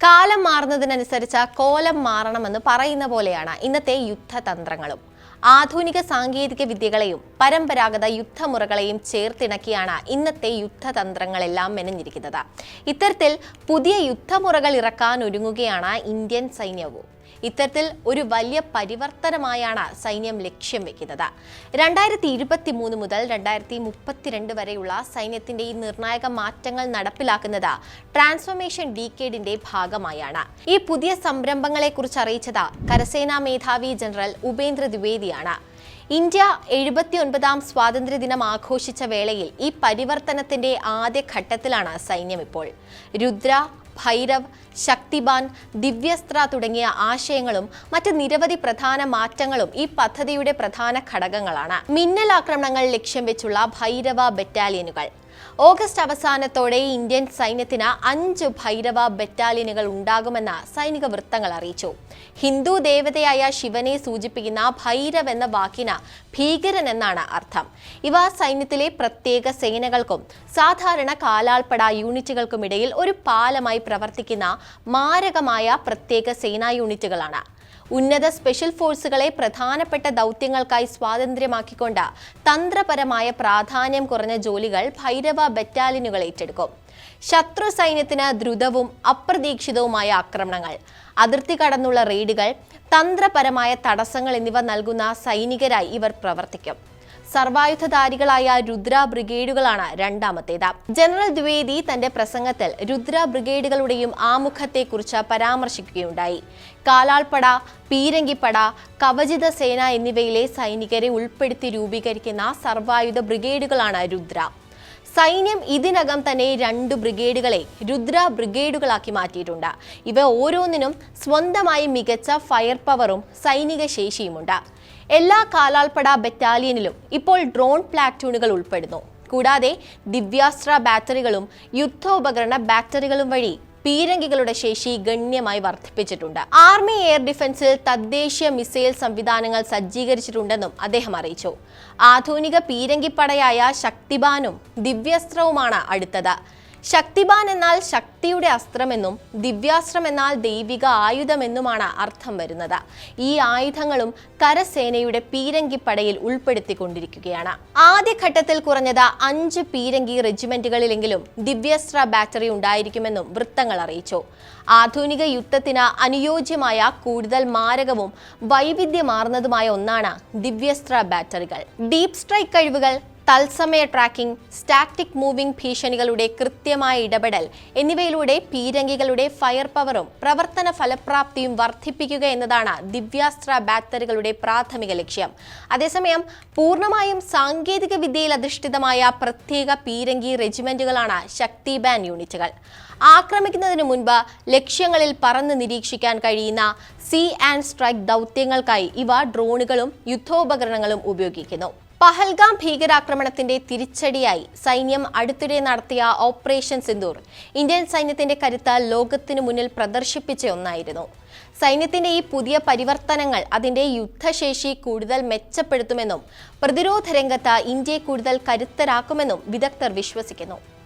കാലം മാറുന്നതിനനുസരിച്ച് കോലം മാറണമെന്ന് പറയുന്ന പോലെയാണ് ഇന്നത്തെ യുദ്ധതന്ത്രങ്ങളും. ആധുനിക സാങ്കേതിക വിദ്യകളെയും പരമ്പരാഗത യുദ്ധമുറകളെയും ചേർത്തിണക്കിയാണ് ഇന്നത്തെ യുദ്ധതന്ത്രങ്ങളെല്ലാം മെനഞ്ഞിരിക്കുന്നത്. ഇത്തരത്തിൽ പുതിയ യുദ്ധമുറകൾ ഇറക്കാൻ ഒരുങ്ങുകയാണ് ഇന്ത്യൻ സൈന്യവും. ഇത്തരത്തിൽ ഒരു വലിയ പരിവർത്തനമായാണ് സൈന്യം ലക്ഷ്യം വെക്കുന്നത്. 2023 മുതൽ 2032 വരെയുള്ള സൈന്യത്തിന്റെ ഈ നിർണായക മാറ്റങ്ങൾ നടപ്പിലാക്കുന്നത് ട്രാൻസ്ഫോർമേഷൻ ഡീക്കേഡിന്റെ ഭാഗമായാണ്. ഈ പുതിയ സംരംഭങ്ങളെക്കുറിച്ച് അറിയിച്ചത് കരസേനാ മേധാവി ജനറൽ ഉപേന്ദ്ര ദ്വിവേദിയാണ്. ഇന്ത്യ 79ാം സ്വാതന്ത്ര്യദിനം ആഘോഷിച്ച വേളയിൽ ഈ പരിവർത്തനത്തിന്റെ ആദ്യ ഘട്ടത്തിലാണ് സൈന്യം ഇപ്പോൾ. രുദ്ര, ഭൈരവ്, ശക്തിബാൻ, ദിവ്യസ്ത്ര തുടങ്ങിയ ആശയങ്ങളും മറ്റ് നിരവധി പ്രധാന മാറ്റങ്ങളും ഈ പദ്ധതിയുടെ പ്രധാന ഘടകങ്ങളാണ്. മിന്നൽ ആക്രമണങ്ങൾ ലക്ഷ്യം വെച്ചുള്ള ഭൈരവ ബറ്റാലിയനുകൾ. ഓഗസ്റ്റ് അവസാനത്തോടെ ഇന്ത്യൻ സൈന്യത്തിന് 5 ഭൈരവ ബറ്റാലിയനുകൾ ഉണ്ടാകുമെന്ന് സൈനിക വൃത്തങ്ങൾ അറിയിച്ചു. ഹിന്ദു ദേവതയായ ശിവനെ സൂചിപ്പിക്കുന്ന ഭൈരവ് എന്ന വാക്കിന് ഭീകരൻ എന്നാണ് അർത്ഥം. ഇവ സൈന്യത്തിലെ പ്രത്യേക സേനകൾക്കും സാധാരണ കാലാൾപ്പട യൂണിറ്റുകൾക്കുമിടയിൽ ഒരു പാലമായി പ്രവർത്തിക്കുന്ന മാരകമായ പ്രത്യേക സേനാ യൂണിറ്റുകളാണ്. ഉന്നത സ്പെഷ്യൽ ഫോഴ്സുകളെ പ്രധാനപ്പെട്ട ദൗത്യങ്ങൾക്കായി സ്വാതന്ത്ര്യമാക്കിക്കൊണ്ട് തന്ത്രപരമായ പ്രാധാന്യം കുറഞ്ഞ ജോലികൾ ഭൈരവ ബറ്റാലിയനുകൾ ഏറ്റെടുക്കും. ശത്രു സൈന്യത്തിന് ദ്രുതവും അപ്രതീക്ഷിതവുമായ ആക്രമണങ്ങൾ, അതിർത്തി കടന്നുള്ള റെയ്ഡുകൾ, തന്ത്രപരമായ തടസ്സങ്ങൾ എന്നിവ നൽകുന്ന സൈനികരായി ഇവർ പ്രവർത്തിക്കും. സർവായുധധാരികളായ രുദ്ര ബ്രിഗേഡുകളാണ് രണ്ടാമത്തേത്. ജനറൽ ദ്വിവേദി തന്റെ പ്രസംഗത്തിൽ രുദ്ര ബ്രിഗേഡുകളുടെയും ആമുഖത്തെക്കുറിച്ച് പരാമർശിക്കുകയുണ്ടായി. കാലാൾപ്പട, പീരങ്കിപ്പട, കവചിത സേന എന്നിവയിലെ സൈനികരെ ഉൾപ്പെടുത്തി രൂപീകരിക്കുന്ന സർവായുധ ബ്രിഗേഡുകളാണ് രുദ്ര. സൈന്യം ഇതിനകം തന്നെ 2 ബ്രിഗേഡുകളെ രുദ്ര ബ്രിഗേഡുകളാക്കി മാറ്റിയിട്ടുണ്ട്. ഇവ ഓരോന്നിനും സ്വന്തമായി മികച്ച ഫയർ പവറും സൈനിക ശേഷിയുമുണ്ട്. എല്ലാ കാലാൾപ്പട ബറ്റാലിയനിലും ഇപ്പോൾ ഡ്രോൺ പ്ലാറ്റൂണുകൾ ഉൾപ്പെടുന്നു. കൂടാതെ ദിവ്യാസ്ത്ര ബാറ്ററികളും യുദ്ധോപകരണ ബാറ്ററികളും വഴി പീരങ്കികളുടെ ശേഷി ഗണ്യമായി വർദ്ധിപ്പിച്ചിട്ടുണ്ട്. ആർമി എയർ ഡിഫൻസിൽ തദ്ദേശീയ മിസൈൽ സംവിധാനങ്ങൾ സജ്ജീകരിച്ചിട്ടുണ്ടെന്നും അദ്ദേഹം അറിയിച്ചു. ആധുനിക പീരങ്കിപ്പടയായ ശക്തിബാനും ദിവ്യാസ്ത്രവുമാണ് അടുത്തത്. ശക്തിബാൻ എന്നാൽ ശക്തിയുടെ അസ്ത്രമെന്നും ദിവ്യാസ്ത്രം എന്നാൽ ദൈവിക ആയുധമെന്നുമാണ് അർത്ഥം വരുന്നത്. ഈ ആയുധങ്ങളും കരസേനയുടെ പീരങ്കിപ്പടയിൽ ഉൾപ്പെടുത്തിക്കൊണ്ടിരിക്കുകയാണ്. ആദ്യഘട്ടത്തിൽ കുറഞ്ഞത് 5 പീരങ്കി റെജിമെന്റുകളിലെങ്കിലും ദിവ്യാസ്ത്ര ബാറ്ററി ഉണ്ടായിരിക്കുമെന്നും വൃത്തങ്ങൾ അറിയിച്ചു. ആധുനിക യുദ്ധത്തിന് അനുയോജ്യമായ കൂടുതൽ മാരകവും വൈവിധ്യമാർന്നതുമായ ഒന്നാണ് ദിവ്യാസ്ത്ര ബാറ്ററികൾ. ഡീപ് സ്ട്രൈക്ക് കഴിവുകൾ, തത്സമയ ട്രാക്കിംഗ്, സ്റ്റാറ്റിക് മൂവിംഗ് ഭീഷണികളുടെ കൃത്യമായ ഇടപെടൽ എന്നിവയിലൂടെ പീരങ്കികളുടെ ഫയർ പവറും പ്രവർത്തന ഫലപ്രാപ്തിയും വർദ്ധിപ്പിക്കുക എന്നതാണ് ദിവ്യാസ്ത്ര ബാറ്ററികളുടെ പ്രാഥമിക ലക്ഷ്യം. അതേസമയം പൂർണ്ണമായും സാങ്കേതിക വിദ്യയിൽ അധിഷ്ഠിതമായ പ്രത്യേക പീരങ്കി റെജിമെന്റുകളാണ് ശക്തിബാൻ യൂണിറ്റുകൾ. ആക്രമിക്കുന്നതിന് മുൻപ് ലക്ഷ്യങ്ങളിൽ പറന്ന് നിരീക്ഷിക്കാൻ കഴിയുന്ന സീ ആൻഡ് സ്ട്രൈക്ക് ദൗത്യങ്ങൾക്കായി ഇവ ഡ്രോണുകളും യുദ്ധോപകരണങ്ങളും ഉപയോഗിക്കുന്നു. പഹൽഗാം ഭീകരാക്രമണത്തിന്റെ തിരിച്ചടിയായി സൈന്യം അടുത്തിടെ നടത്തിയ ഓപ്പറേഷൻ സിന്ദൂർ ഇന്ത്യൻ സൈന്യത്തിന്റെ കരുത്ത് ലോകത്തിനു മുന്നിൽ പ്രദർശിപ്പിച്ച ഒന്നായിരുന്നു. സൈന്യത്തിന്റെ ഈ പുതിയ പരിവർത്തനങ്ങൾ അതിന്റെ യുദ്ധശേഷി കൂടുതൽ മെച്ചപ്പെടുത്തുമെന്നും പ്രതിരോധ രംഗത്ത് ഇന്ത്യയെ കൂടുതൽ കരുത്തരാക്കുമെന്നും വിദഗ്ധർ വിശ്വസിക്കുന്നു.